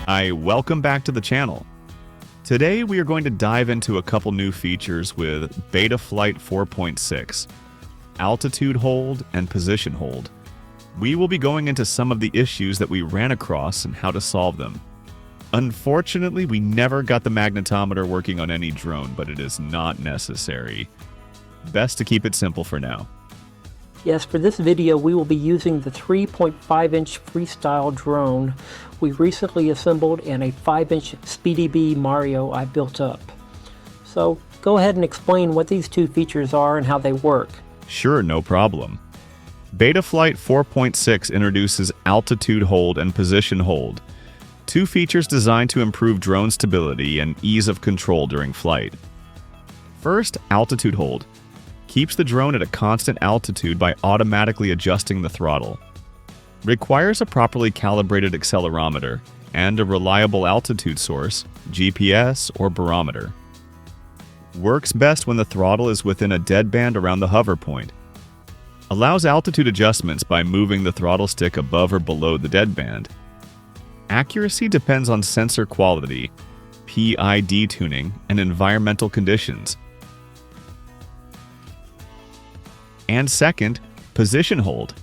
Hi, welcome back to the channel. Today we are going to dive into a couple new features with Betaflight 4.6, altitude hold and position hold. We will be going into some of the issues that we ran across and how to solve them. Unfortunately, we never got the magnetometer working on any drone, but it is not necessary. Best to keep it simple for now. Yes, for this video we will be using the 3.5-inch freestyle drone we recently assembled and a 5-inch SpeedyBee Mario I built up. So go ahead and explain what these two features are and how they work. Sure, no problem. Betaflight 4.6 introduces altitude hold and position hold, two features designed to improve drone stability and ease of control during flight. First, altitude hold keeps the drone at a constant altitude by automatically adjusting the throttle. Requires a properly calibrated accelerometer and a reliable altitude source, GPS or barometer. Works best when the throttle is within a deadband around the hover point. Allows altitude adjustments by moving the throttle stick above or below the deadband. Accuracy depends on sensor quality, PID tuning, and environmental conditions. And second, position hold.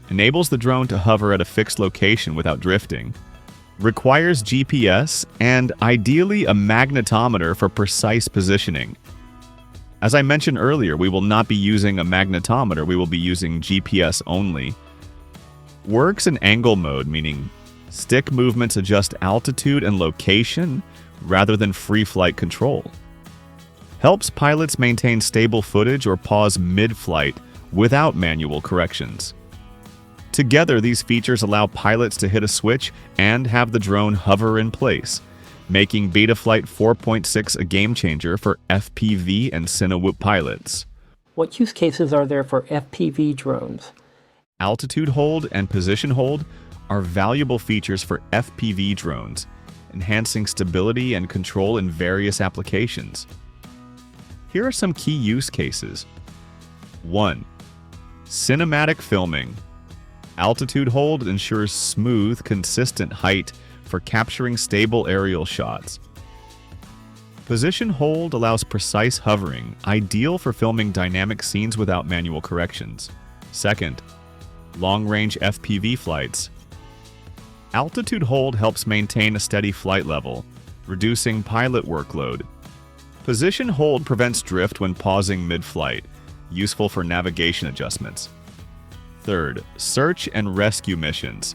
Enables the drone to hover at a fixed location without drifting. Requires GPS and ideally a magnetometer for precise positioning. As I mentioned earlier, we will not be using a magnetometer, we will be using GPS only. Works in angle mode, meaning stick movements adjust altitude and location rather than free flight control. Helps pilots maintain stable footage or pause mid-flight without manual corrections. Together, these features allow pilots to hit a switch and have the drone hover in place, making Betaflight 4.6 a game-changer for FPV and Cinewhoop pilots. What use cases are there for FPV drones? Altitude hold and position hold are valuable features for FPV drones, enhancing stability and control in various applications. Here are some key use cases. 1. Cinematic filming. Altitude hold ensures smooth, consistent height for capturing stable aerial shots. Position hold allows precise hovering, ideal for filming dynamic scenes without manual corrections. Second, long-range FPV flights. Altitude hold helps maintain a steady flight level, reducing pilot workload. Position hold prevents drift when pausing mid-flight, useful for navigation adjustments. Third, search and rescue missions.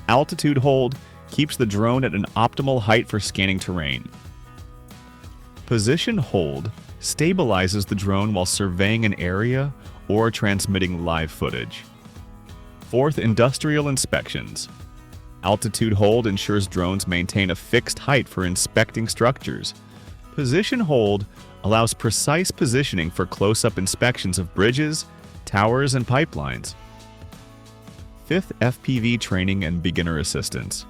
Altitude hold keeps the drone at an optimal height for scanning terrain. Position hold stabilizes the drone while surveying an area or transmitting live footage. Fourth, industrial inspections. Altitude hold ensures drones maintain a fixed height for inspecting structures. Position hold allows precise positioning for close-up inspections of bridges, towers, and pipelines. Fifth, FPV training and beginner assistance.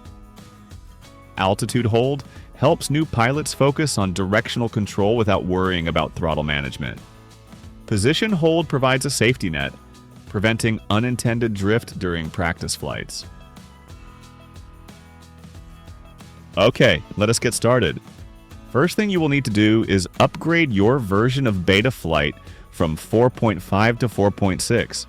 Altitude hold helps new pilots focus on directional control without worrying about throttle management. Position hold provides a safety net, preventing unintended drift during practice flights. Okay, let us get started. First thing you will need to do is upgrade your version of Betaflight from 4.5 to 4.6.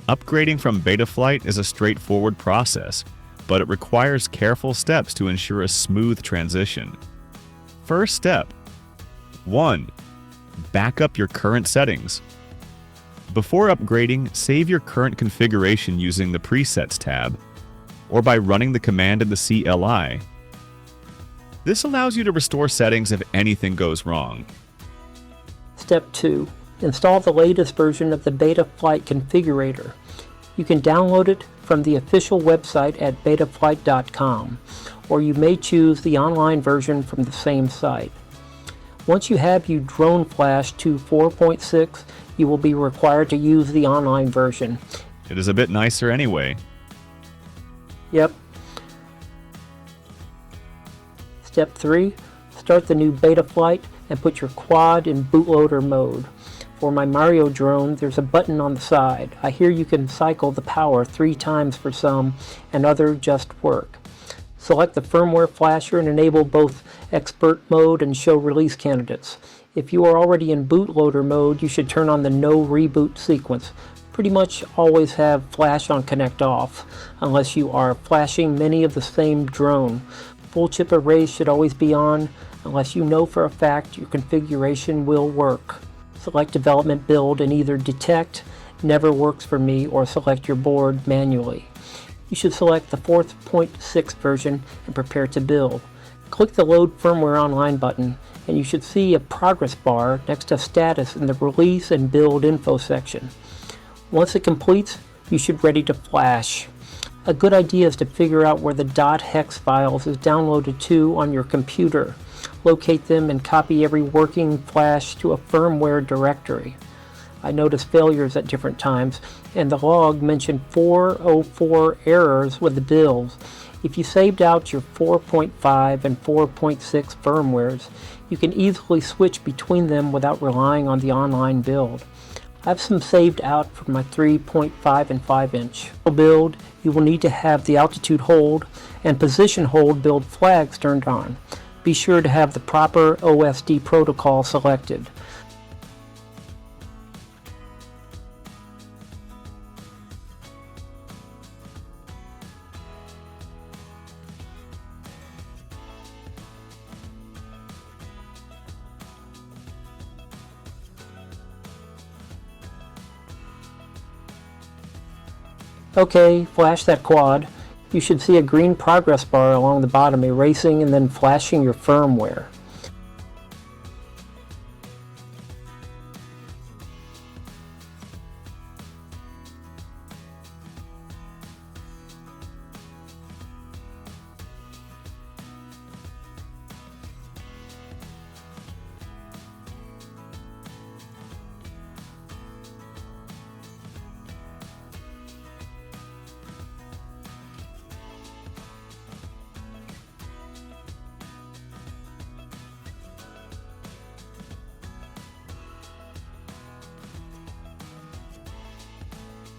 Upgrading from Betaflight is a straightforward process, but it requires careful steps to ensure a smooth transition. First step. 1. Back up your current settings. Before upgrading, save your current configuration using the Presets tab, or by running the command in the CLI. This allows you to restore settings if anything goes wrong. Step 2. Install the latest version of the Betaflight configurator. You can download it from the official website at betaflight.com, or you may choose the online version from the same site. Once you have your drone flashed to 4.6, you will be required to use the online version. It is a bit nicer anyway. Yep. Step 3. Start the new Betaflight and put your quad in bootloader mode. For my Mario drone, there's a button on the side. I hear you can cycle the power 3 times for some, and others just work. Select the firmware flasher and enable both expert mode and show release candidates. If you are already in bootloader mode, you should turn on the no reboot sequence. Pretty much always have flash on connect off, unless you are flashing many of the same drone. Full chip array should always be on, unless you know for a fact your configuration will work. Select development build and either detect never works for me or select your board manually. You should select the 4.6 version and prepare to build. Click the Load Firmware Online button and you should see a progress bar next to status in the Release and Build info section. Once it completes, you should be ready to flash. A good idea is to figure out where the .hex files is downloaded to on your computer. Locate them and copy every working flash to a firmware directory. I noticed failures at different times, and the log mentioned 404 errors with the builds. If you saved out your 4.5 and 4.6 firmwares, you can easily switch between them without relying on the online build. I have some saved out for my 3.5 and 5 inch. For build, you will need to have the altitude hold and position hold build flags turned on. Be sure to have the proper OSD protocol selected. Okay, flash that quad. You should see a green progress bar along the bottom erasing and then flashing your firmware.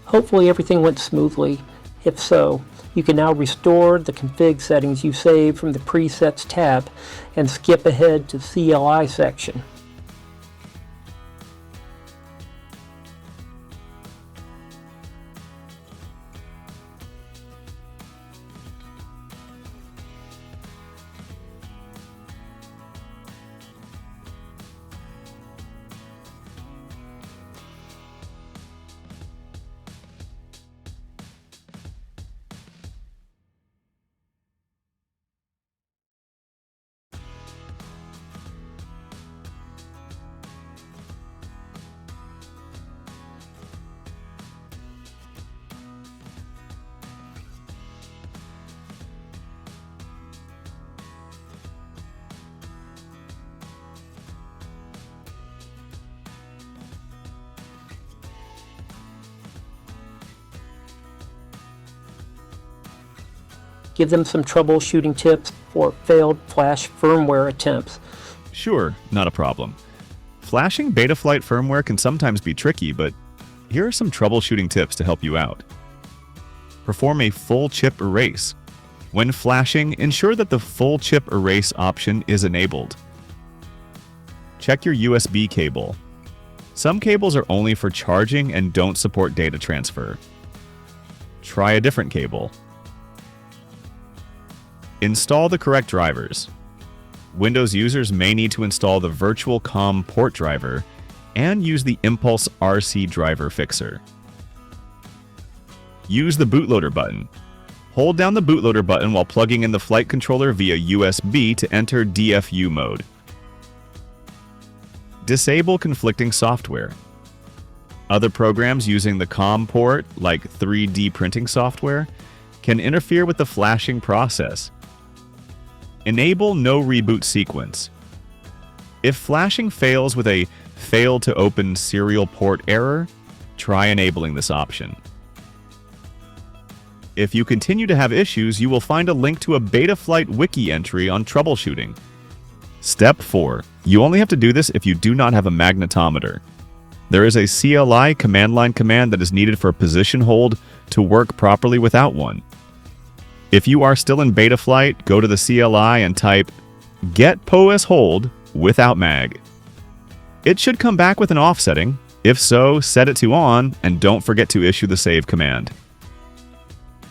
Hopefully everything went smoothly. If so, you can now restore the config settings you saved from the presets tab and skip ahead to CLI section. Give them some troubleshooting tips for failed flash firmware attempts. Sure, not a problem. Flashing Betaflight firmware can sometimes be tricky, but here are some troubleshooting tips to help you out. Perform a full chip erase. When flashing, ensure that the full chip erase option is enabled. Check your USB cable. Some cables are only for charging and don't support data transfer. Try a different cable. Install the correct drivers. Windows users may need to install the Virtual COM port driver and use the Impulse RC driver fixer. Use the bootloader button. Hold down the bootloader button while plugging in the flight controller via USB to enter DFU mode. Disable conflicting software. Other programs using the COM port, like 3D printing software, can interfere with the flashing process. Enable no reboot sequence. If flashing fails with a fail to open serial port error, try enabling this option. If you continue to have issues, you will find a link to a Betaflight wiki entry on troubleshooting. Step 4. You only have to do this if you do not have a magnetometer. There is a CLI command line command that is needed for position hold to work properly without one. If you are still in Betaflight, go to the CLI and type get POS hold without mag. It should come back with an off setting. If so, set it to on and don't forget to issue the save command.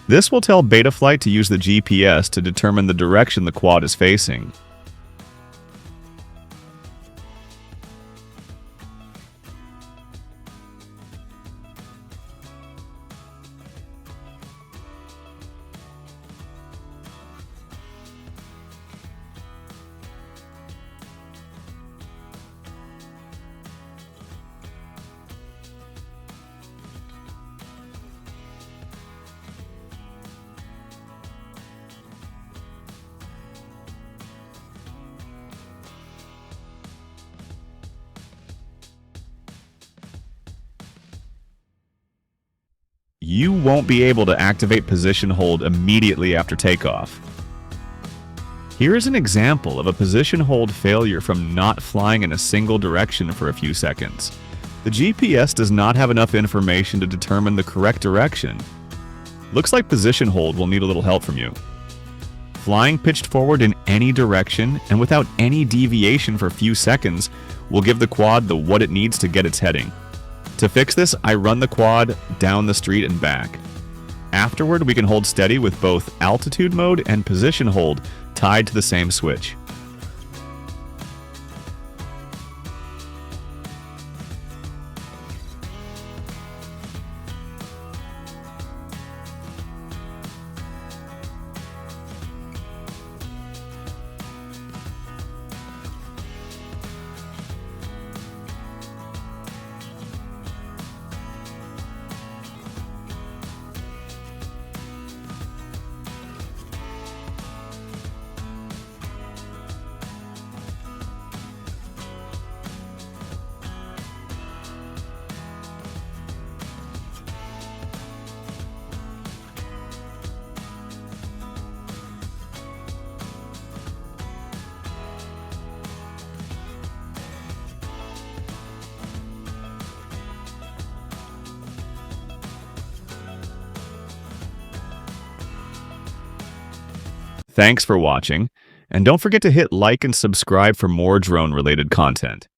This will tell Betaflight to use the GPS to determine the direction the quad is facing. You won't be able to activate position hold immediately after takeoff. Here is an example of a position hold failure from not flying in a single direction for a few seconds. The GPS does not have enough information to determine the correct direction. Looks like position hold will need a little help from you. Flying pitched forward in any direction and without any deviation for a few seconds will give the quad what it needs to get its heading. To fix this, I run the quad down the street and back. Afterward, we can hold steady with both altitude mode and position hold tied to the same switch. Thanks for watching, and don't forget to hit like and subscribe for more drone-related content.